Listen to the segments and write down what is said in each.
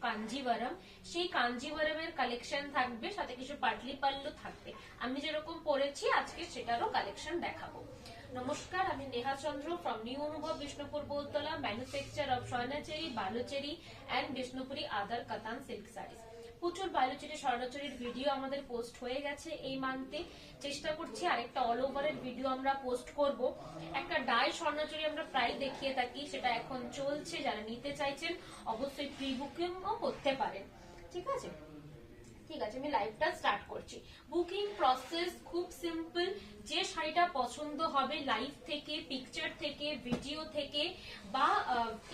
কাঞ্জিভারম, সেই কাঞ্জিভারমের কালেকশন থাকবে, সাথে কিছু পাটলি পাল্লু থাকবে। আমি যেরকম পরেছি আজকে সেটারও কালেকশন দেখাবো। নমস্কার, আমি নেহা চন্দ্র from new Anubhav Bishnupur Boltala, manufacture of Swarnachari, Baluchari and Bishnupuri other Katan silk saris. প্রচুর বালুচেরি স্বর্ণচেরির ভিডিও আমাদের পোস্ট হয়ে গেছে এই মান্থে। চেষ্টা করছি আরেকটা অল ওভারের ভিডিও আমরা পোস্ট করব। একটা ডাই স্বর্ণচেরি আমরা প্রায় দেখিয়ে থাকি, সেটা এখন চলছে। যারা নিতে চাইছেন অবশ্যই প্রি বুকিংও করতে পারেন। ঠিক আছে, ঠিক আছে, আমি লাইভটা স্টার্ট করছি। বুকিং প্রসেস খুব সিম্পল। যে শাড়িটা পছন্দ হবে লাইভ থেকে, পিকচার থেকে, ভিডিও থেকে বা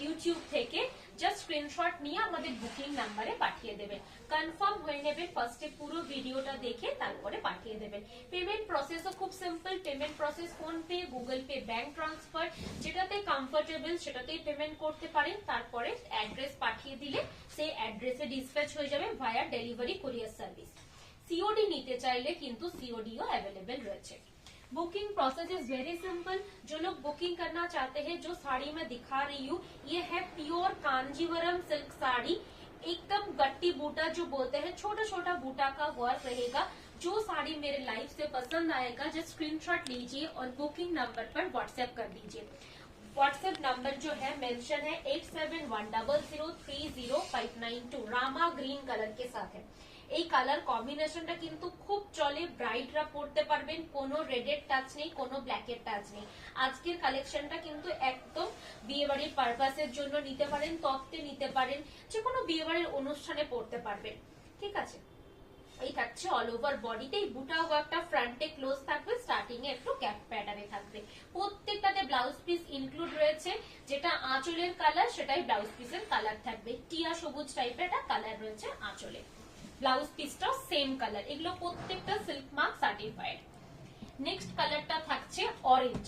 ইউটিউব থেকে জাস্ট স্ক্রিনশট নিয়ে আমাদের বুকিং নাম্বারে পাঠিয়ে দেবেন। কনফার্ম হয়ে নেবেন, ফার্স্টে পুরো ভিডিওটা দেখে তারপরে পাঠিয়ে দেবেন। পেমেন্ট প্রসেসও খুব simple. Payment process phone pay, Google pay, bank transfer, যেটাতে কমফোর্টেবল সেটাতেই পেমেন্ট করতে পারেন। তারপরে অ্যাড্রেস পাঠিয়ে দিলে সেই অ্যাড্রেসে ডিসপ্যাচ হয়ে যাবে ভায়া ডেলিভারি কুরিয়ার সার্ভিস। सीओडी নিতে চাইলে কিন্তু सीओडीও अवेलेबल রয়েছে। Booking process is very simple. जो लोग बुकिंग करना चाहते हैं, जो साड़ी मैं दिखा रही हूँ ये है प्योर कांजीवरम सिल्क साड़ी, एकदम गट्टी बूटा जो बोलते हैं, छोटा छोटा बूटा का वर्क रहेगा। जो साड़ी मेरे लाइव से पसंद आएगा जस्ट स्क्रीनशॉट लीजिए और बुकिंग नंबर पर व्हाट्सएप कर दीजिए। व्हाट्सएप नंबर जो है मेंशन है 8710030592, रामा ग्रीन कलर के साथ है। এই কালার কম্বিনেশনটা কিন্তু খুব চলে, ব্রাইটরা পড়তে পারবেন, কোনো রেডের টাচ নেই, কোনো ব্ল্যাকের টাচ নেই। আজকের কালেকশনটা কিন্তু একদম বিয়ে বাড়ির পারপাসের জন্য নিতে পারেন, তত্ত্বে নিতে পারেন, যে কোনো বিয়ে বাড়ির অনুষ্ঠানে পড়তে পারবেন। ঠিক আছে, এই থাকছে অল ওভার বডিতে। এই বুটা ওয়ার্কটা ফ্রন্টে ক্লোজ থাকবে, স্টার্টিং এ একটু ক্যাপ প্যাটার্নে থাকবে। প্রত্যেকটাতে ব্লাউজ পিস ইনক্লুড রয়েছে, যেটা আঁচলের কালার সেটাই ব্লাউজ পিসের কালার থাকবে। টিয়া সবুজ টাইপের একটা কালার রয়েছে আঁচলে, ব্লাউজ পিসটাও সেম কালার। এগুলো প্রত্যেকটা সিল্ক মার্ক সার্টিফাইড। নেক্সট কালারটা থাকছে অরেঞ্জ।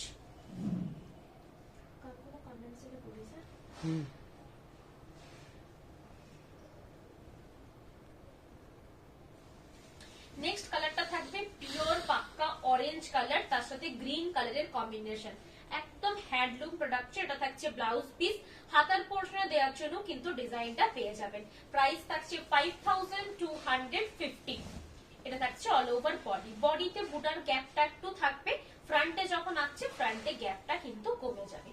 নেক্সট কালারটা থাকবে পিওর পাক্কা অরেঞ্জ কালার, তার সাথে গ্রিন কালারের কম্বিনেশন, একদম হ্যান্ডলুম প্রোডাক্ট। এটা থাকছে ব্লাউজ পিস, হাতার পোর্শনে দেওয়ার জন্য কিন্তু ডিজাইনটা পেয়ে যাবেন। প্রাইস থাকছে 5250। এটা থাকছে অল ওভার বডি। বডিতে বুটার গ্যাপটা একটু থাকবে, ফ্রন্টে যখন আসছে ফ্রন্টে গ্যাপটা কিন্তু কমে যাবে।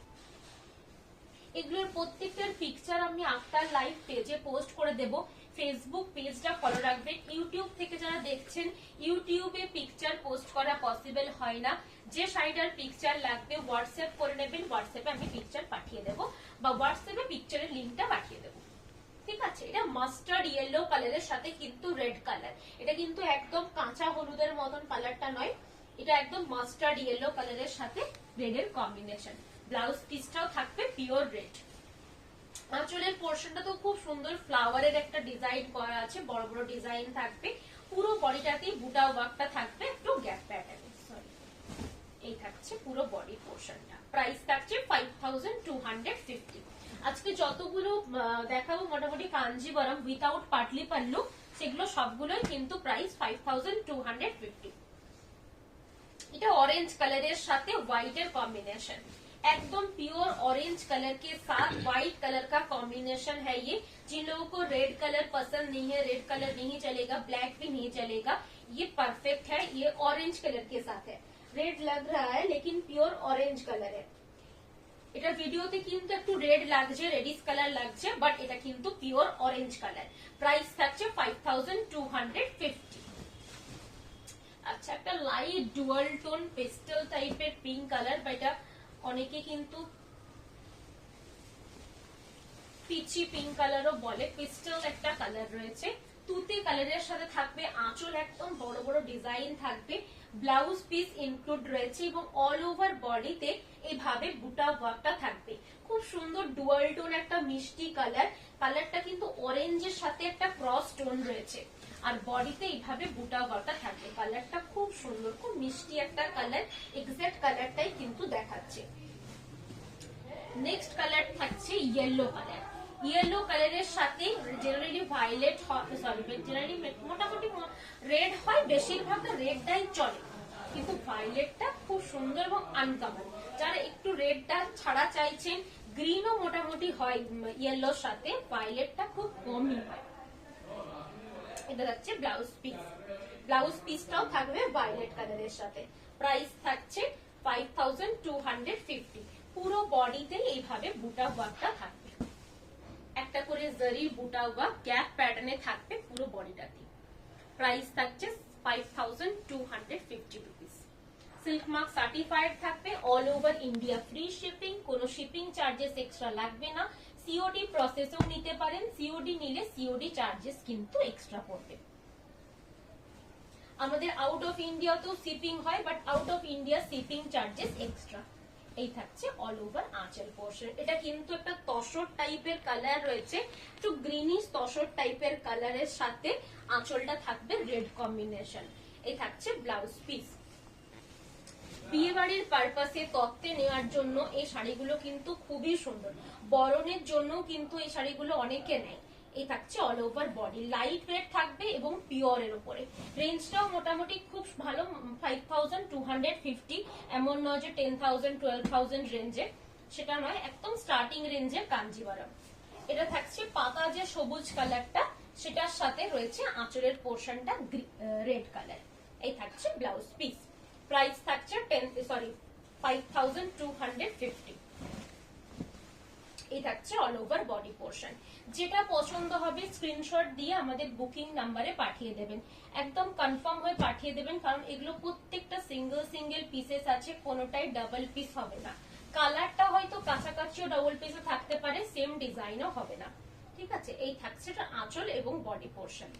এগুলোর প্রত্যেকটার পিকচার আমি আফটার লাইভ পেজে পোস্ট করে দেব। ফেসবুক পেজটা ফলো রাখবেন। ইউটিউব থেকে যারা দেখছেন, ইউটিউবে পিকচার পোস্ট করা পসিবল হয় না। যে শাড়িটার পিকচার লাগবে হোয়াটসঅ্যাপ করে নেবেন, হোয়াটসঅ্যাপে আমি পিকচার পাঠিয়ে দেব বা হোয়াটসঅ্যাপে পিকচারের লিঙ্কটা পাঠিয়ে দেব। ঠিক আছে, এটা মাস্টার্ড ইয়েলো কালারের সাথে কিন্তু রেড কালার। এটা কিন্তু একদম কাঁচা হলুদের মতন কালারটা নয়, এটা একদম মাস্টার্ড ইয়েলো কালারের সাথে রেডের কম্বিনেশন। ব্লাউজ পিসটাও থাকবে পিওর রেড। আঁচলের পোর্শনটা তো খুব সুন্দর, ফ্লাওয়ারের একটা ডিজাইন করা আছে, বড় বড় ডিজাইন থাকবে। পুরো বডিটাতেই বুটা ওয়ার্কটা থাকবে, একটু গ্যাপ প্যাটার্ন। সরি, এই থাকছে পুরো বডি পোর্শনটা। প্রাইস থাকছে 5250। আজকে যতগুলো দেখাবো মোটামুটি কাঞ্জিভারম উইথাউট পাটলি পাল্লু, সেগুলো সবগুলোই কিন্তু প্রাইস 5250। এটা অরেঞ্জ কালারের সাথে হোয়াইটের कॉम्बिनेशन, एकदम प्योर ऑरेंज कलर के साथ व्हाइट कलर का कॉम्बिनेशन है ये। जिन लोगों को रेड कलर पसंद नहीं है, रेड कलर नहीं चलेगा, ब्लैक भी नहीं चलेगा, ये परफेक्ट है। ये ऑरेंज कलर के साथ है, रेड लग रहा है लेकिन प्योर ऑरेंज कलर है। এটা ভিডিওতে কিন্তু একটু রেড লাগছে, রেডিশ কালার লাগছে, বাট এটা কিন্তু পিওর অরেঞ্জ কালার। প্রাইস থাকছে 5250। আচ্ছা, একটা লাইট ডুয়াল টোন পেস্টেল টাইপের পিঙ্ক কালার, বা এটা অনেকে কিন্তু পিচি পিঙ্ক কালারও বলে। পেস্টেল একটা কালার রয়েছে, তুতে কালারের সাথে থাকবে আঁচল, একদম বড় বড় ডিজাইন থাকবে, ব্লাউজ পিস ইনক্লুড রয়েছে এবং অল ওভার বডিতে এইভাবে বুটা ওয়ার্কটা থাকবে। খুব সুন্দর ডুয়াল টোন একটা মিষ্টি কালার, কালারটা কিন্তু অরেঞ্জের সাথে একটা ক্রস টোন রয়েছে, আর বডিতে এইভাবে বুটা ওয়ার্কটা থাকবে। কালারটা খুব সুন্দর, খুব মিষ্টি একটা কালার, এক্সাক্ট কালারটাই কিন্তু দেখাচ্ছে। নেক্সট কালার থাকছে ইয়েলো কালার। ইয়েলো কালারের সাথে জেনারেলি ভায়োলেট, সরি জেনারেলি মোটামুটি রেড হয়, বেশিরভাগ রেডটাই চলে, কিন্তু ভায়োলেটটা খুব সুন্দর এবং আনকমন। যারা একটু রেডটা ছাড়া চাইছেন, গ্রিনও মোটামুটি হয় ইয়েলোর সাথে, ভায়োলেটটা খুব কমই হয়। এটা যাচ্ছে ব্লাউজ পিস, ব্লাউজ পিসটাও থাকবে ভায়োলেট কালারের সাথে। প্রাইস থাকছে 5250। পুরো বডিতে এইভাবে বুটা ওয়ার্কটা থাকবে, একটা করে জরি বুটা ওয়ার্ক গ্যাপ প্যাটার্নে থাকবে পুরো বডিটাতে। প্রাইস থাকছে 5250 রুপিস। সিল্ক মার্ক সার্টিফাইড থাকবে, all over India free shipping, কোনো শিপিং চার্জেস এক্সট্রা লাগবে না। সিওডি প্রসেসেও নিতে পারেন, সিওডি নিলে সিওডি চার্জেস কিন্তু এক্সট্রা পড়বে। আমাদের আউট অফ ইন্ডিয়া তো শিপিং হয়, but out of India shipping charges extra. এই থাকছে অল ওভার আঁচল পোর্শন। এটা কিন্তু একটা তসর টাইপের কালার রয়েছে, একটু গ্রিনিশ তসর টাইপের কালারের সাথে আঁচলটা থাকবে রেড কম্বিনেশন। এই থাকছে ব্লাউজ পিস। বিয়ে বাড়ির পারপাসে তত্ত্বে নেওয়ার জন্য এই শাড়িগুলো কিন্তু খুবই সুন্দর, বরণের জন্য কিন্তু এই শাড়িগুলো অনেকে নেয়। এই থাকছে all over body, light weight থাকবে এবং পিওরের উপরে। রেঞ্জটাও মোটামুটি খুব ভালো, 5250, এমন নয় যে 10,000 12,000 রেঞ্জে, সেটা নয়, একদম স্টার্টিং রেঞ্জে কাঞ্জিভারাম। এটা থাকছে পাতা যে সবুজ কালারটা, সেটার সাথে রয়েছে আঁচলের পোর্শনটা রেড কালার। এই থাকছে ব্লাউজ পিস। প্রাইস থাকছে 5250। এই থাকছে অল ওভার বডি পোর্শন। যেটা পছন্দ হবে স্ক্রিনশট দিয়ে আমাদের বুকিং নাম্বারে পাঠিয়ে দেবেন, একদম কনফার্ম হয়ে পাঠিয়ে দেবেন, কারণ এগুলো প্রত্যেকটা সিঙ্গেল সিঙ্গেল পিসেস আছে, কোনোটাই ডাবল পিস হবে না। কালারটা হয়তো কাছাকাছিও ডাবল পিসে থাকতে পারে, সেম ডিজাইনও হবে না, ঠিক আছে। এই থাকছে আঁচল এবং বডি পোর্শন।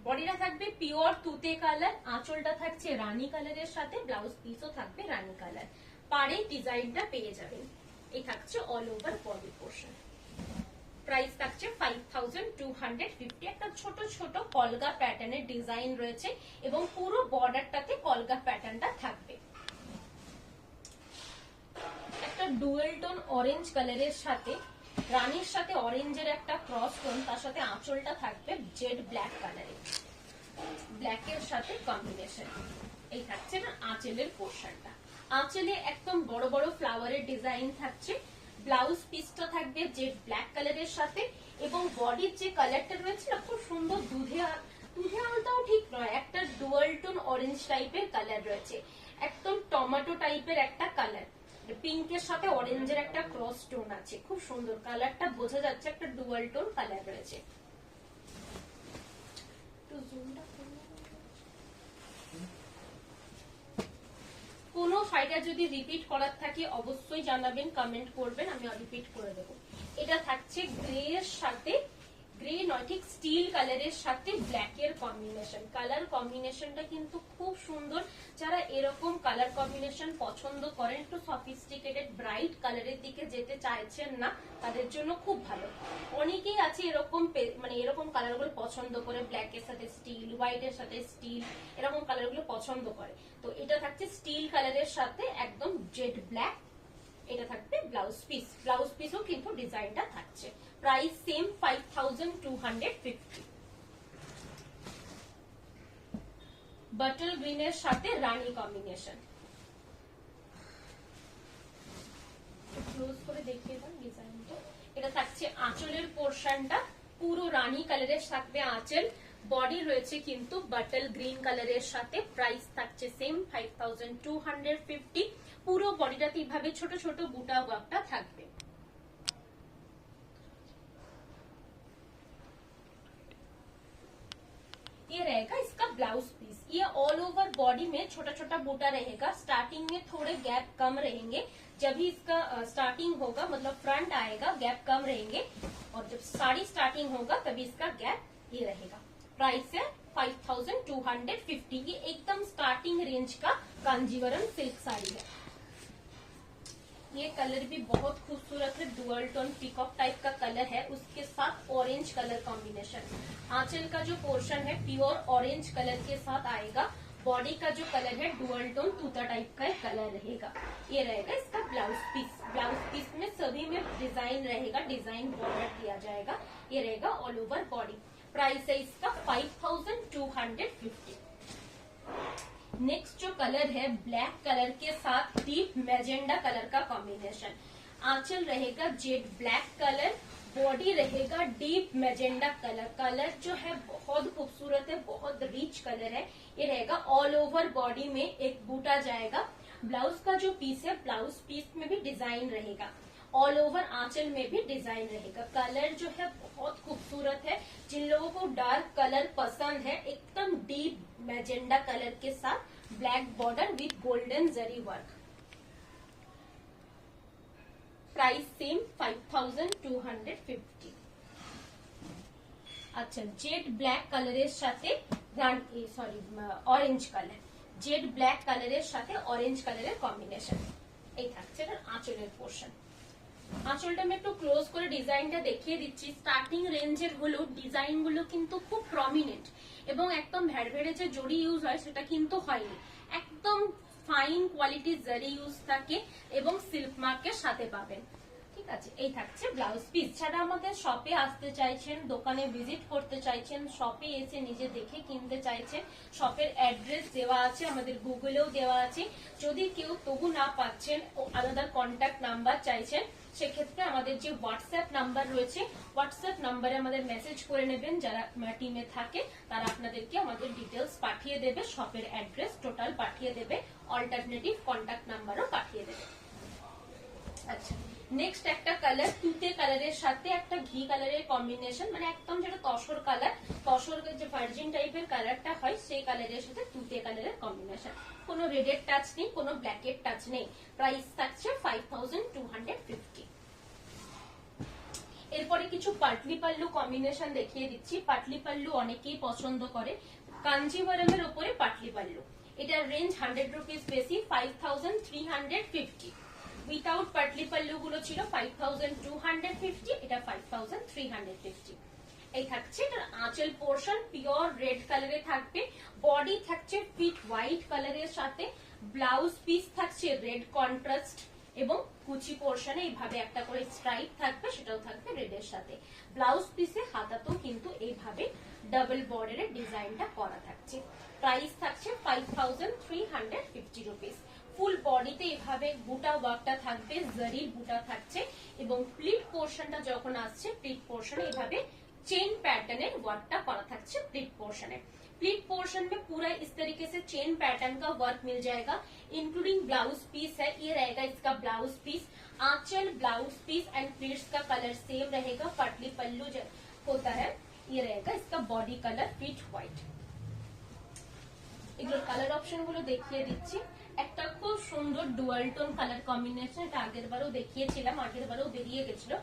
বডিটা থাকবে পিওর তুতে কালার, আঁচলটা থাকছে রানী কালারের সাথে, ব্লাউজ পিসও থাকবে রানী কালার। পাড়ে ডিজাইনটা পেয়ে যাবেন। এই থাকছে all over body portion. Price থাকছে 5250। একটা ছোট ছোট কলগা প্যাটার্নের ডিজাইন রয়েছে এবং পুরো বর্ডারটাতে কলগা প্যাটার্নটা থাকবে। একটা ডুয়েল টোন অরেঞ্জ কালারের সাথে, রানীর সাথে অরেঞ্জের একটা ক্রস টোন, তার সাথে আঁচলটা থাকবে জেড ব্ল্যাক কালারে, ব্ল্যাকের সাথে কম্বিনেশন। এই থাকছে না আঁচলের পোর্শনটা, আঁচলে একদম বড় বড় ফ্লাওয়ারের ডিজাইন থাকছে। ব্লাউজ পিসটা থাকবে জেড ব্ল্যাক কালারের সাথে, এবং বডির যে কালারটা রয়েছে না খুব সুন্দর, দুধে আলতাও ঠিক নয়, একটা ডুয়াল টোন অরেঞ্জ টাইপের কালার রয়েছে, একদম টমেটো টাইপের একটা কালার, পিঙ্কের সাথে অরেঞ্জের একটা ক্রস টোন আছে, খুব সুন্দর কালারটা, বোঝা যাচ্ছে একটা ডুয়াল টোন কালার রয়েছে। কোনো শাড়িটা যদি রিপিট করার থাকে অবশ্যই জানাবেন, কমেন্ট করবেন, আমি রিপিট করে দেবো। এটা থাকছে গ্রে এর সাথে, গ্রে নয় ঠিক স্টিল কালারের সাথে ব্ল্যাক এর কম্বিনেশন। কালার কম্বিনেশনটা কিন্তু খুব সুন্দর। যারা এরকম কালার কম্বিনেশন পছন্দ করেন, একটু সফিস্টিকেটেড ব্রাইট কালারের দিকে যেতে চাইছেন না, তাদের জন্য খুব ভালো। অনেকেই আছে এরকম মানে এরকম কালার গুলো পছন্দ করে, ব্ল্যাক এর সাথে স্টিল, হোয়াইট এর সাথে স্টিল, এরকম কালার গুলো পছন্দ করে। তো এটা থাকছে স্টিল কালারের সাথে একদম জেড ব্ল্যাক। এটা থাকবে ব্লাউজ পিস, ব্লাউজ পিসও কিন্তু ডিজাইনটা থাকছে। Price same 5250। বাটল গ্রিনের সাথে রানী কম্বিনেশন। ক্লোজ করে দেখিয়ে দেন ডিজাইনটা। এটা থাকছে আঁচলের পোর্শনটা, পুরো রানী কালারের থাকবে আঁচল, বডি রয়েছে কিন্তু বাটল গ্রিন কালারের সাথে। প্রাইস থাকছে সেম 5250। পুরো বডিটাতে এইভাবে ছোট ছোট বুটা ওয়ার্কটা থাকবে। ये रहेगा इसका ब्लाउज पीस। ये ऑल ओवर बॉडी में छोटा छोटा बूटा रहेगा। स्टार्टिंग में थोड़े गैप कम रहेंगे, जब भी इसका स्टार्टिंग होगा मतलब फ्रंट आएगा गैप कम रहेंगे, और जब साड़ी स्टार्टिंग होगा तभी इसका गैप ये रहेगा। प्राइस है 5250। ये एकदम स्टार्टिंग रेंज का कांजीवरम सिल्क साड़ी है। ये कलर भी बहुत खूबसूरत है, डुअल टोन पीकॉक टाइप का कलर है, उसके साथ ऑरेंज कलर कॉम्बिनेशन। आंचल का जो पोर्शन है प्योर ऑरेंज कलर के साथ आएगा। बॉडी का जो कलर है डुअल टोन तूता टाइप का कलर रहेगा। ये रहेगा इसका ब्लाउज पीस। ब्लाउज पीस में सभी में डिजाइन रहेगा, डिजाइन बॉर्डर दिया जाएगा। ये रहेगा ऑल ओवर बॉडी। प्राइस है इसका 5250। नेक्स्ट जो कलर है ब्लैक कलर के साथ डीप मैजेंडा कलर का कॉम्बिनेशन। आंचल रहेगा जेड ब्लैक कलर, बॉडी रहेगा डीप मैजेंडा कलर। कलर जो है बहुत खूबसूरत है, बहुत रिच कलर है। ये रहेगा ऑल ओवर बॉडी में एक बूटा जाएगा। ब्लाउज का जो पीस है, ब्लाउज पीस में भी डिजाइन रहेगा, ऑल ओवर आंचल में भी डिजाइन रहेगा। कलर जो है बहुत खूबसूरत है। जिन लोगों को डार्क कलर पसंद है, एकदम डीप मैजेंडा कलर के साथ black border with golden zari work. Price same 5250। আচ্ছা, জেড ব্ল্যাক কালারের সাথে অরেঞ্জ কালার, জেড ব্ল্যাক কালারের সাথে অরেঞ্জ কালারের কম্বিনেশন। এই থাকছে এটার আঁচলের পোর্শন। আঁচলটা আমি একটু ক্লোজ করে ডিজাইনটা দেখিয়ে দিচ্ছি। স্টার্টিং রেঞ্জের হলেও ডিজাইন গুলো কিন্তু খুব প্রমিনেন্ট এবং একদম ভেড়ভেড়ে যে জড়ি ইউজ হয় সেটা কিন্তু হয়নি। একদম ফাইন কোয়ালিটির জারি ইউজ থাকে এবং সিল্ক মার্কের সাথে পাবেন। ঠিক আছে, এই থাকছে ব্লাউজ পিস। যারা আমাদের শপে আসতে চাইছেন, দোকানে ভিজিট করতে চাইছেন, শপে এসে নিজে দেখে কিনতে চাইছেন, শপের অ্যাড্রেস দেওয়া আছে, আমাদের গুগলেও দেওয়া আছে। যদি কেউ তবু না পাচ্ছেন, আলাদা কন্ট্যাক্ট নাম্বার চাইছেন, সেক্ষেত্রে আমাদের যে হোয়াটসঅ্যাপ নাম্বার রয়েছে, হোয়াটসঅ্যাপ নাম্বারে আমাদের মেসেজ করে নেবেন। যারা টিমে থাকে তারা আপনাদেরকে আমাদের ডিটেলস পাঠিয়ে দেবে, শপের অ্যাড্রেস টোটাল পাঠিয়ে দেবে, অল্টারনেটিভ কন্ট্যাক্ট নাম্বারও পাঠিয়ে দেবে। আচ্ছা, নেক্সট একটা কালার তুতে কালারের সাথে একটা ঘি কালারের কম্বিনেশন, মানে একদম যেটা তসর কালার, তসর যে ভার্জিন টাইপের কালারটা হয় সেই কালারের সাথে তুতে কালারের কম্বিনেশন। কোনো রেডের টাচ নেই, কোনো ব্ল্যাকের টাচ নেই। প্রাইস থাকছে 5250। এরপরে কিছু পাটলি পাল্লু কম্বিনেশন দেখিয়ে দিচ্ছি। পাটলি পাল্লু অনেকেই পছন্দ করে। কাঞ্জিভারমের উপরে পাটলি পাল্লু, এটার রেঞ্জ 100 রুপিস বেশি, 5350। উইথাউট পাটলি পাল্লু গুলো ছিল 5250, এটা 5350। এই থাকছে এটার আঁচল পোর্শন, পিওর রেড কালারে থাকবে। বডি থাকছে পিট হোয়াইট কালারের সাথে, ব্লাউজ পিস থাকছে রেড কন্ট্রাস্ট এবং কুচি পোর্শনে এইভাবে একটা করে স্ট্রাইপ থাকবে, সেটাও থাকবে রেডের সাথে। ব্লাউজ পিসে হাতাতেও কিন্তু এইভাবে ডাবল বর্ডারের ডিজাইনটা করা থাকছে। প্রাইস থাকছে 5350 রুপিস। ফুল বডিতে এভাবে বুটা ওয়ার্কটা থাকবে, জরির বুটা থাকছে এবং প্লিট পোর্শনটা যখন আসছে, প্লিট পোর্শনে এভাবে चेन पैटर्न वर्क करा था प्लीट पोर्शन है। प्लीट पोर्शन में पूरा इस तरीके से चेन पैटर्न का वर्क मिल जाएगा, इंक्लूडिंग ब्लाउज पीस है, ये रहेगा इसका ब्लाउज पीस। आंचल, ब्लाउज पीस एंड प्लीट्स का कलर सेम रहेगा। पटली पल्लू जो होता है ये रहेगा इसका बॉडी कलर पिट व्हाइट। এগুলো কালার অপশন গুলো দেখিয়ে দিচ্ছি। একটা খুব সুন্দর ডুয়াল টোন কালার কম্বিনেশন, এটা আগের বারও দেখিয়েছিলাম, আগের বারও বেরিয়ে গেছিল,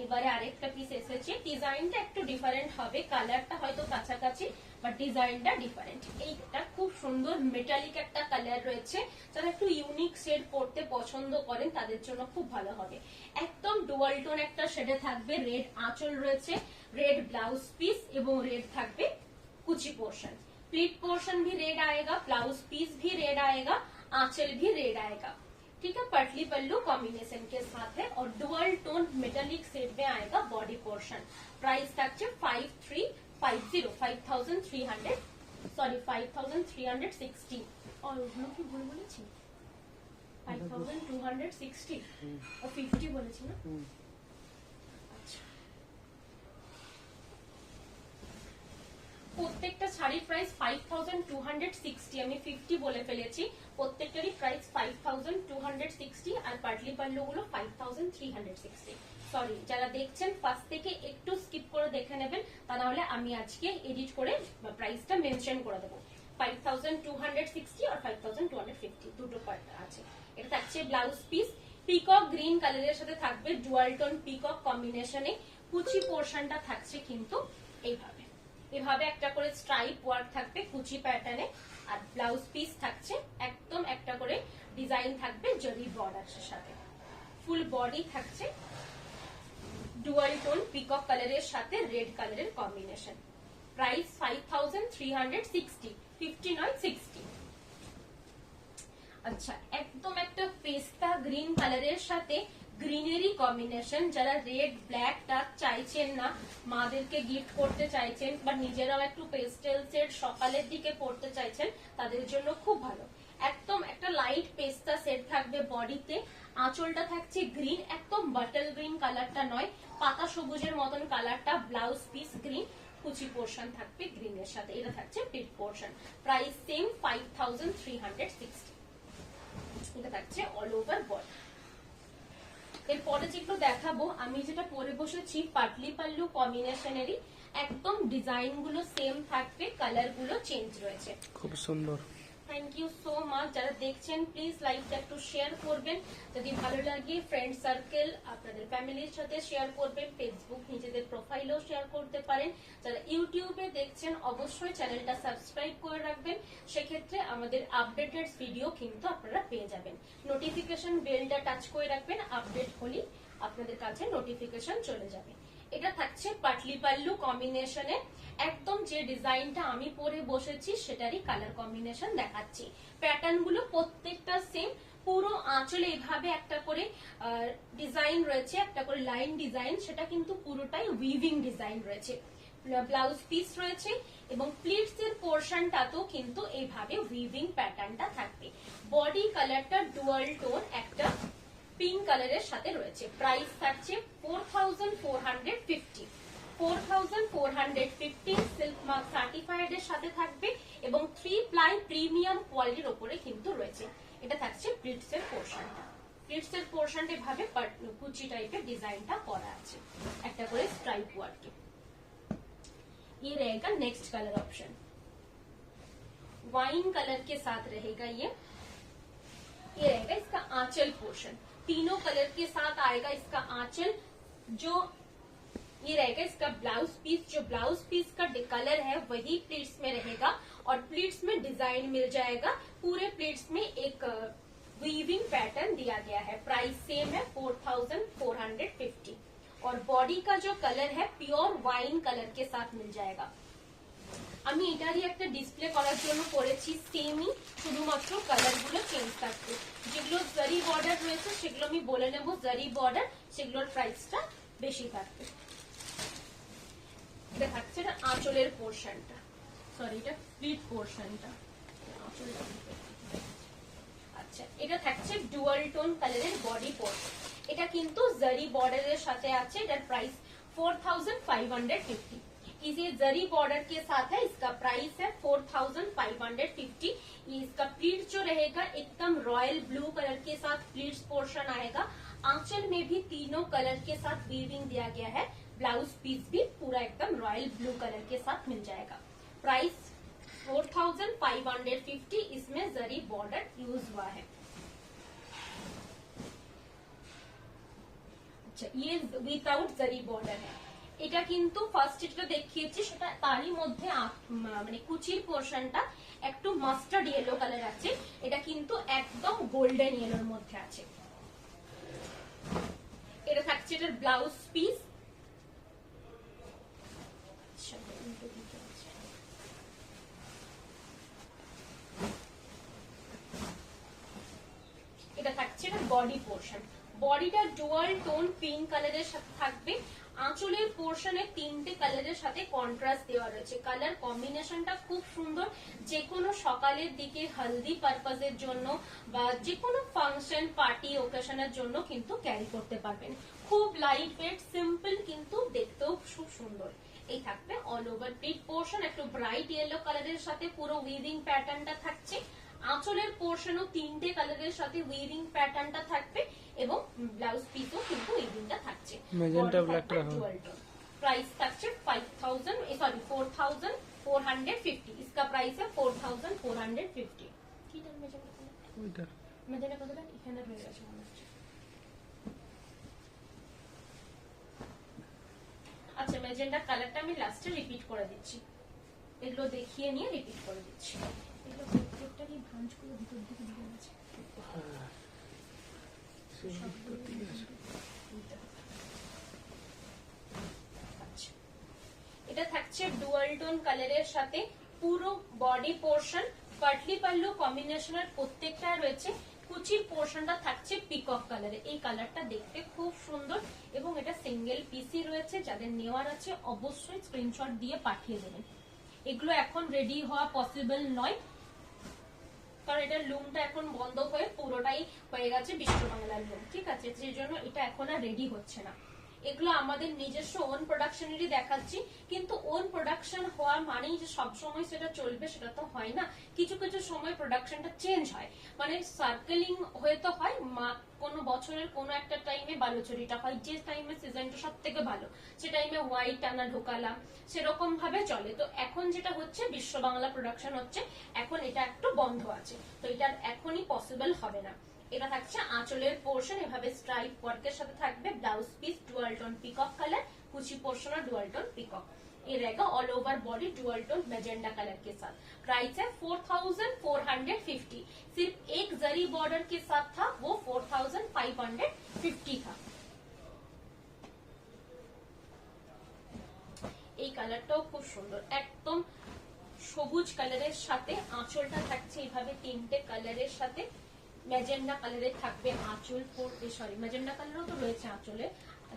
এবারে আরেকটা পিস এসেছে। ডিজাইনটা একটু ডিফারেন্ট হবে, কালারটা হয়তো কাছাকাছি বাট ডিজাইনটা ডিফারেন্ট। এইটা খুব সুন্দর মেটালিক একটা কালার রয়েছে, যারা একটু ইউনিক শেড পড়তে পছন্দ করেন তাদের জন্য খুব ভালো হবে। একদম ডুয়াল টোন একটা শেডে থাকবে, রেড আঁচল রয়েছে, রেড ब्लाउज पीस এবং রেড থাকবে কুচি পোর্শন। प्लीट पोर्शन भी रेड आएगा, ब्लाउज पीस भी रेड आएगा, आंचल भी रेड आएगा। ठीक है, पटली पल्लू कॉम्बिनेशन के साथ है और डुअल टोन मेटालिक शेड में आएगा बॉडी पोर्शन। प्राइस থাকছে 5360 सॉरी 5360 और ওগুলো কি ভুল বলেছি 5260 और 50 বলেছি না। প্রত্যেকটা শাড়ির প্রাইস 5260, আমি 50 বলে ফেলেছি। প্রত্যেকটারই প্রাইস 5260 আর পাটলি পাল্লু গুলো 5360। সরি, যারা দেখছেন ফার্স্ট থেকে একটু স্কিপ করে দেখে নেবেন, তা না হলে আমি আজকে এডিট করে প্রাইসটা মেনশন করে দেবো। 5260 আর 5250 দুটো পার্ট আছে। এটা থাকছে ব্লাউজ পিস, পিকক গ্রিন কালারের সাথে থাকবে ডুয়াল টোন পিকক কম্বিনেশনে। কুচি পোর্শনটা থাকছে কিন্তু এইভাবে, এভাবে একটা করে স্ট্রাইপ ওয়ার্ক থাকবে কুচি প্যাটার্নে, আর ব্লাউজ পিস থাকছে একদম একটা করে ডিজাইন থাকবে জরি বর্ডারের সাথে। ফুল বডি থাকছে ডুয়াল টোন পিকক কালারের সাথে রেড কালারের কম্বিনেশন। প্রাইস 5360, 50 নয় 60। আচ্ছা, একদম একটা পেস্তা গ্রিন কালারের সাথে গ্রিনারি কম্বিনেশন। যারা রেড ব্ল্যাক ডার্ক চাইছেন না, মাদেরকে গিফট করতে চাইছেন বা নিজেরাও একটু পেস্টেল শেড সকালের দিকে পড়তে চাইছেন, তাদের জন্য খুব ভালো। একদম একটা লাইট পেস্তা সেট থাকবে বডিতে। আঁচলটা থাকছে গ্রিন, একদম বাটল গ্রিন কালারটা নয়, পাতা সবুজের মতন কালারটা। ব্লাউজ পিস গ্রিন, কুচি পোর্শন থাকবে গ্রিনের সাথে। এটা থাকছে পিট পোর্শন। Price same 5360। এটা থাকছে অল ওভার বডি। এরপরে যেগুলো দেখাবো, আমি যেটা পরে বসেছি পাটলি পাল্লু কম্বিনেশনেরই, একদম ডিজাইন গুলো সেম থাকবে, কালার গুলো চেঞ্জ রয়েছে। খুব সুন্দর। Thank you so much. যারা দেখছেন প্লিজ লাইকটা একটু শেয়ার করবেন, যদি ভালো লাগে ফ্রেন্ড সার্কেল আপনাদের ফ্যামিলির সাথে শেয়ার করবেন, ফেসবুক নিজেদের প্রোফাইলেও শেয়ার করতে পারেন। যারা ইউটিউবে দেখছেন অবশ্যই চ্যানেলটা সাবস্ক্রাইব করে রাখবেন, সেক্ষেত্রে আমাদের আপডেটেড ভিডিও কিন্তু আপনারা পেয়ে যাবেন। নোটিফিকেশন বেলটা টাচ করে রাখবেন, আপডেট হলেই আপনাদের কাছে নোটিফিকেশন চলে যাবে। এটা থাকছে পাটলি পাল্লু কম্বিনেশনে, একদম যে ডিজাইনটা আমি পরে বসেছি সেটারই কালার কম্বিনেশন দেখাচ্ছি। প্যাটার্ন গুলো প্রত্যেকটা সেম, পুরো আঁচলে এভাবে একটা করে ডিজাইন রয়েছে, একটা করে লাইন ডিজাইন, সেটা কিন্তু পুরোটাই উইভিং ডিজাইন রয়েছে। ব্লাউজ পিস রয়েছে এবং প্লিটস এর পোর্শনটাতেও কিন্তু এইভাবে উইভিং প্যাটার্নটা থাকবে। বডি কালারটা ডুয়াল টোন একটা পিঙ্ক কালারের সাথে রয়েছে। প্রাইস থাকছে 4450। 4450 সিল্ক মার্ক সার্টিফাইড এর সাথে থাকবে এবং 3 প্লাই প্রিমিয়াম কোয়ালিটির উপরে কিন্তু রয়েছে। এটা থাকছে প্লিটস এর পোর্শনটা। প্লিটস এর পোর্শনটা এভাবে কুচি টাইপের ডিজাইনটা করা আছে, একটা করে স্ট্রাইপ ওয়ার্কে। ये रहेगा next colour option, wine colour के साथ रहेगा ये रहेगा इसका आंचल पोर्शन। तीनों कलर के साथ आएगा इसका आंचल। जो ये रहेगा इसका ब्लाउज पीस, जो ब्लाउज पीस का कलर है वही प्लीट्स में रहेगा और प्लीट्स में डिजाइन मिल जाएगा। पूरे प्लीट्स में एक वीविंग पैटर्न दिया गया है। प्राइस सेम है 4450 और बॉडी का जो कलर है प्योर वाइन कलर के साथ मिल जाएगा। আমি এটারই একটা ডিসপ্লে করার জন্য করেছি, সেমই, শুধুমাত্র কালার গুলো চেঞ্জ থাকবে। যেগুলো জারি বর্ডার রয়েছে সেগুলো আমি বলে নেব, জারি বর্ডার সেগুলোর প্রাইসটা বেশি থাকবে। এটা থাকছে না আঁচলের পোর্শনটা, সরি এটা প্লিট পোর্শনটা। আচ্ছা, এটা থাকছে ডুয়াল টোন কালারের বডি পোর্শন। এটা কিন্তু জারি বর্ডারের সাথে আছে। এটার প্রাইস 4550। इसे जरी बॉर्डर के साथ है, इसका प्राइस है 4550। इसका प्लीट जो रहेगा एकदम रॉयल ब्लू कलर के साथ प्लीट्स पोर्शन आएगा। आंचल में भी तीनों कलर के साथ वीविंग दिया गया है। ब्लाउज पीस भी पूरा एकदम रॉयल ब्लू कलर के साथ मिल जाएगा। प्राइस 4550, इसमें जरी बॉर्डर यूज हुआ है। अच्छा, ये विदाउट जरी बॉर्डर है। এটা কিন্তু ফার্স্ট যেটা দেখিয়েছি সেটা তারই মধ্যে মানে কুচির পোর্শনটা একটু মাস্টার্ড ইয়েলো কালার আছে, এটা কিন্তু একদম গোল্ডেন ইয়েলোর মধ্যে আছে। এটা থাকছে এটার ব্লাউজ পিস। এটা থাকছে এটার বডি পোর্শন। বডিটা ডুয়াল টোন পিঙ্ক কালারের সাথে থাকবে। আঁচলের পোর্শনে তিনটে কালারের সাথে কন্ট্রাস্ট দেওয়া রয়েছে। কালার কম্বিনেশনটা খুব সুন্দর, যে কোনো সকালের দিকে হলদি পারপাজের জন্য বা যে কোনো ফাংশন পার্টি ওকেশনের জন্য কিন্তু ক্যারি করতে পারবেন। খুব লাইট ওয়েট, সিম্পল, কিন্তু দেখতেও খুব সুন্দর। এই থাকবে অল ওভার পিট পোর্শন, একটু ব্রাইট ইয়েলো কালারের সাথে পুরো উইভিং প্যাটার্নটা থাকছে। আঁচলের পোর্শনও তিনটে কালারের সাথে উইভিং প্যাটার্নটা থাকবে এবং ব্লাউজ পিসও কিন্তু উইভিংটা থাকছে। ম্যাজেন্টা ব্ল্যাকটা प्राइस থাকছে 4450। इसका प्राइस है 4450। কি দাম মেজেন্টা? মেজেন্টা কতটা এখানে রয়ে গেছে মনে হচ্ছে। আচ্ছা, মেজেন্টা কালারটা আমি লাস্টে রিপিট করে দিচ্ছি, এগুলো দেখিয়ে নিয়ে রিপিট করে দিচ্ছি। এগুলো প্রত্যেকটারই ভাঁজ করে ভিতর দিকে দিয়ে আছে। এটা থাকছে ডুয়াল টোন কালারের সাথে পুরো বডি পোর্শন। পাটলি পাল্লু কম্বিনেশনের প্রত্যেকটা রয়েছে। কুচির পোর্শনটা থাকছে পিকক কালারে। এই কালারটা দেখতে খুব সুন্দর এবং এটা সিঙ্গেল পিসি রয়েছে। যাদের নেওয়ার আছে অবশ্যই স্ক্রিনশট দিয়ে পাঠিয়ে দেবেন। এগুলো এখন রেডি হওয়া পসিবল নয়। কারণ এটার লুমটা এখন বন্ধ হয়ে পুরোটাই হয়ে গেছে বিশ্ব বাংলার লুম, ঠিক আছে, সেই জন্য এটা এখন আর রেডি হচ্ছে না। এগুলো আমাদের নিজস্ব ওন প্রোডাকশনেরই দেখাচ্ছি, কিন্তু ওন প্রোডাকশন হওয়া মানেই যে সবসময় সেটা চলবে সেটা তো হয় না, কিছু কিছু সময় প্রোডাকশনটা চেঞ্জ হয়, মানে সার্কেলিং হয়ে তো হয়, কোনো বছরের কোনো একটা টাইমে বালুচরিটা হয়, যে টাইমে সিজনটা সব থেকে ভালো সে টাইমে হোয়াইট টানা ঢোকালাম, সেরকম ভাবে চলে। তো এখন যেটা হচ্ছে বিশ্ব বাংলা প্রোডাকশন হচ্ছে, এখন এটা একটু বন্ধ আছে, তো এটা এখনই পসিবল হবে না। এটা থাকছে আঁচলের পোর্শন, এভাবে স্ট্রাইপ ওয়ার্কের সাথে থাকবে, blouse piece dual tone peacock colour, कुची पोर्शन और डुअल टोन पिकॉक, ये रहेगा all over body dual tone magenta colour के साथ। प्राइस है 4450, सिर्फ एक जरी बॉर्डर के साथ था, वो 4550 था। এই কালারটাও খুব সুন্দর, একদম সবুজ কালারের সাথে আঁচলটা থাকছে এইভাবে তিনটে কালারের সাথে, ম্যাজেন্ডা কালারের থাকবে আঁচল, সরি ম্যাজেন্ডা কালারও তো রয়েছে আঁচলে,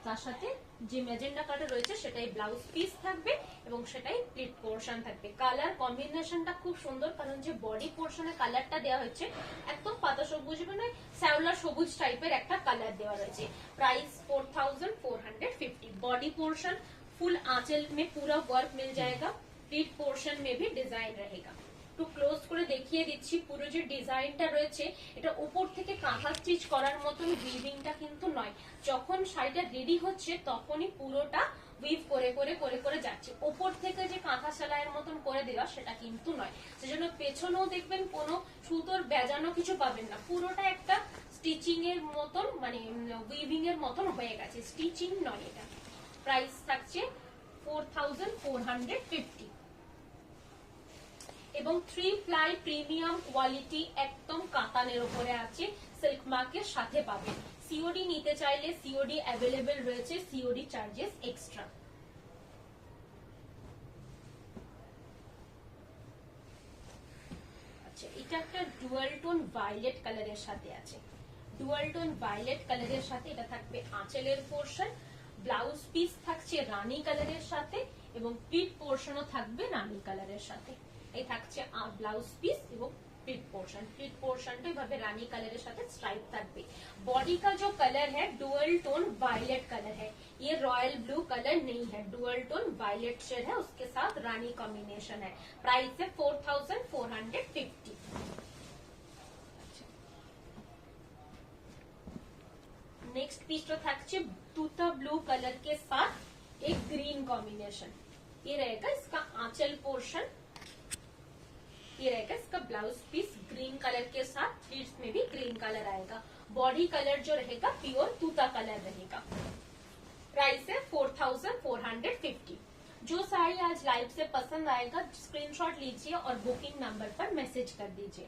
তার সাথে যে ম্যাজেন্ডা কালার রয়েছে সেটাই ব্লাউজ পিস থাকবে এবং সেটাই প্লিট পোর্শন থাকবে। কালার কম্বিনেশনটা খুব সুন্দর, কারণ যে বডি পোর্শনে কালারটা দেওয়া হচ্ছে একদম পাতা সবুজ মানে শ্যাওলা সবুজ টাইপের একটা কালার দেওয়া রয়েছে। প্রাইস 4450। बॉडी पोर्शन फुल आंचल में पूरा वर्क मिल जाएगा, प्लीट पोर्शन में भी डिजाइन रहेगा। একটু ক্লোজ করে দেখিয়ে দিচ্ছি, পুরো যে ডিজাইনটা রয়েছে এটা উপর থেকে কাঁথা স্টিচ করার মতন উইভিংটা কিন্তু নয়, যখন শাড়িটা রেডি হচ্ছে তখনই পুরোটা উইভ করে করে করে করে যাচ্ছে, উপর থেকে যে কাঁথা সেলাইয়ের মতন করে দেওয়া সেটা কিন্তু নয়, সেজন্য পেছনেও দেখবেন কোনো সুতোর বেজানো কিছু পাবেন না, পুরোটা একটা স্টিচিং এর মতন মানে উইভিং এর মতন হয়ে গেছে, স্টিচিং নয় এটা। প্রাইস থাকছে 4450 এবং 3 প্লাই প্রিমিয়াম কোয়ালিটি একদম কাতানের উপরে আছে, সিল্ক মার্কের সাথে পাবেন। সিওডি নিতে চাইলে সিওডি অ্যাভেলেবেল রয়েছে, সিওডি চার্জেস এক্সট্রা। আচ্ছা, এটা একটা ডুয়াল টোন ভায়োলেট কালারের সাথে আছে, ডুয়াল টোন ভায়োলেট কালারের সাথে এটা থাকবে আঁচলের পোর্শন, ব্লাউজ পিস থাকছে রানী কালারের সাথে এবং প্লিট পোর্শনও থাকবে রানী কালারের সাথে। এই থাকছে ব্লাউজ পিস এবং प्लिट पोर्शन, प्लिट पोर्शन तो भावे रानी कलर के साथ स्ट्राइप থাকবে। बॉडी का जो कलर है डुअल टोन वायलेट कलर है, ये रॉयल ब्लू कलर नहीं है, डुअल टोन वायलेट शेड है, उसके साथ रानी कॉम्बिनेशन है। प्राइस है 4450। नेक्स्ट पीस तो থাকছে তুতা ब्लू कलर के साथ एक ग्रीन कॉम्बिनेशन, ये रहेगा इसका आंचल पोर्शन, ये रहेगा इसका ब्लाउज पीस ग्रीन कलर के साथ, प्लीट्स में भी ग्रीन कलर आएगा। बॉडी कलर जो रहेगा प्योर तूता कलर रहेगा। प्राइस है 4450। जो साड़ी आज लाइव से पसंद आएगा स्क्रीनशॉट लीजिए और बुकिंग नंबर पर मैसेज कर दीजिए।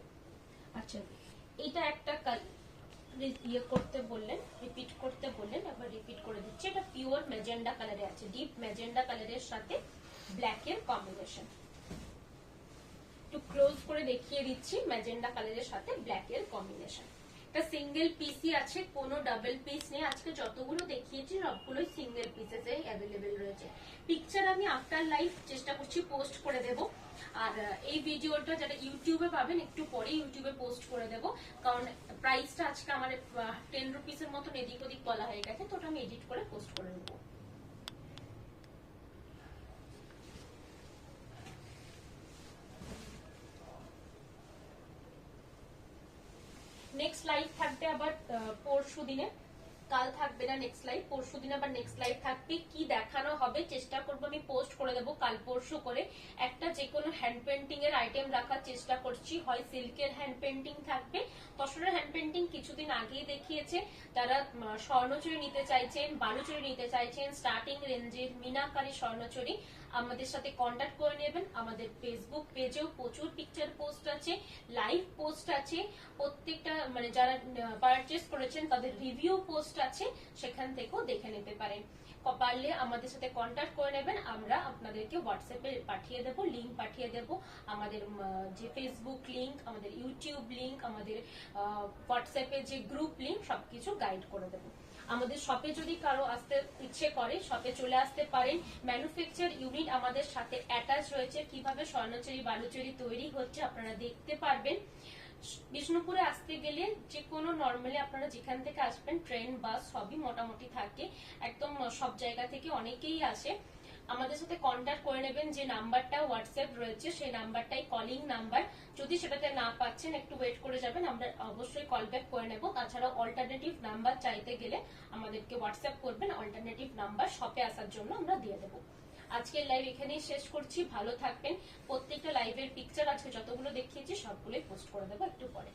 अच्छा, এটা একটা ইয়ে করতে বললেন, রিপিট করতে বললেন, একবার রিপিট করে দিচ্ছি। এটা পিওর ম্যাজেন্ডা কালারে আছে, ডিপ ম্যাজেন্ডা কালারের সাথে ব্ল্যাকের কম্বিনেশন। একটু ক্লোজ করে দেখিয়ে দিচ্ছি, ম্যাজেন্ডা কালারের সাথে ব্ল্যাকের কম্বিনেশন। এটা সিঙ্গেল পিসই আছে, কোনো ডাবল পিস নেই, আজকে যতগুলো দেখিয়েছি সবগুলোই সিঙ্গেল পিসেসে অ্যাভেলেবেল রয়েছে। পিকচার আমি আফটার লাইভ চেষ্টা করছি পোস্ট করে দেব, আর এই ভিডিওটা যারা ইউটিউবে পাবেন একটু পরে ইউটিউবে পোস্ট করে দেব, কারণ প্রাইসটা আজকে আমার 10 রুপিসের মতন এদিক ওদিক বলা হয়ে গেছে, তো ওটা আমি এডিট করে পোস্ট করে দেবো। নেক্সট লাইভ থাকবে আবার পরশু দিনে, কাল থাকবে না নেক্সট লাইভ, পরশু দিন আবার নেক্সট লাইভ থাকবে। কি দেখানো হবে চেষ্টা করবো আমি পোস্ট করে দেবো কাল পরশু করে। একটা যে কোনো হ্যান্ড পেন্টিং এর আইটেম রাখার চেষ্টা করছি, হয় সিল্কের হ্যান্ড পেন্টিং থাকবে, তসরের হ্যান্ড পেন্টিং কিছুদিন আগেই দেখিয়েছে, যারা স্বর্ণচুরি নিতে চাইছেন, বালুচুরি নিতে চাইছেন, স্টার্টিং রেঞ্জের মিনাকারি স্বর্ণচুরি আমাদের সাথে কন্ট্যাক্ট করে নেবেন। আমাদের ফেসবুক পেজেও প্রচুর পিকচার পোস্ট আছে, লাইভ পোস্ট আছে, প্রত্যেকটা মানে যারা পারচেজ করেছেন তাদের রিভিউ পোস্ট আছে, সেখান থেকেও দেখে নিতে পারেন। পারলে আমাদের সাথে কন্ট্যাক্ট করে নেবেন, আমরা আপনাদেরকে হোয়াটসঅ্যাপে পাঠিয়ে দেব, লিঙ্ক পাঠিয়ে দেব, আমাদের যে ফেসবুক লিঙ্ক, আমাদের ইউটিউব লিঙ্ক, আমাদের হোয়াটসঅ্যাপে যে গ্রুপ লিঙ্ক সবকিছু গাইড করে দেব। আমাদের শপে যদি কারো আসতে ইচ্ছে করে শপে চলে আসতে পারেন, ম্যানুফ্যাকচার ইউনিট আমাদের সাথে অ্যাটাচ রয়েছে, কিভাবে স্বর্ণচুরি বালুচুরি তৈরি হচ্ছে আপনারা দেখতে পারবেন। বিষ্ণুপুরে আসতে গেলে যে কোনো নর্মালি আপনারা যেখান থেকে আসবেন ট্রেন বাস সবই মোটামুটি থাকে, একদম সব জায়গা থেকে অনেকেই আসে। আমাদের সাথে কন্ট্যাক্ট করে নেবেন, যে নাম্বারটা হোয়াটসঅ্যাপ রয়েছে সেই নাম্বারটাই কলিং নাম্বার। যদি সেটাতে না পাচ্ছেন একটু ওয়েট করে যাবেন, আমরা অবশ্যই কল ব্যাক করে নেব। তাছাড়া অল্টারনেটিভ নাম্বার চাইতে গেলে আমাদেরকে হোয়াটসঅ্যাপ করবেন, অল্টারনেটিভ নাম্বার শপে আসার জন্য আমরা দিয়ে দেবো। আজকের লাইভ এখানেই শেষ করছি, ভালো থাকবেন। প্রত্যেকটা লাইভের পিকচার আজকে যতগুলো দেখিয়েছি সবগুলোই পোস্ট করে দেবো একটু পরে।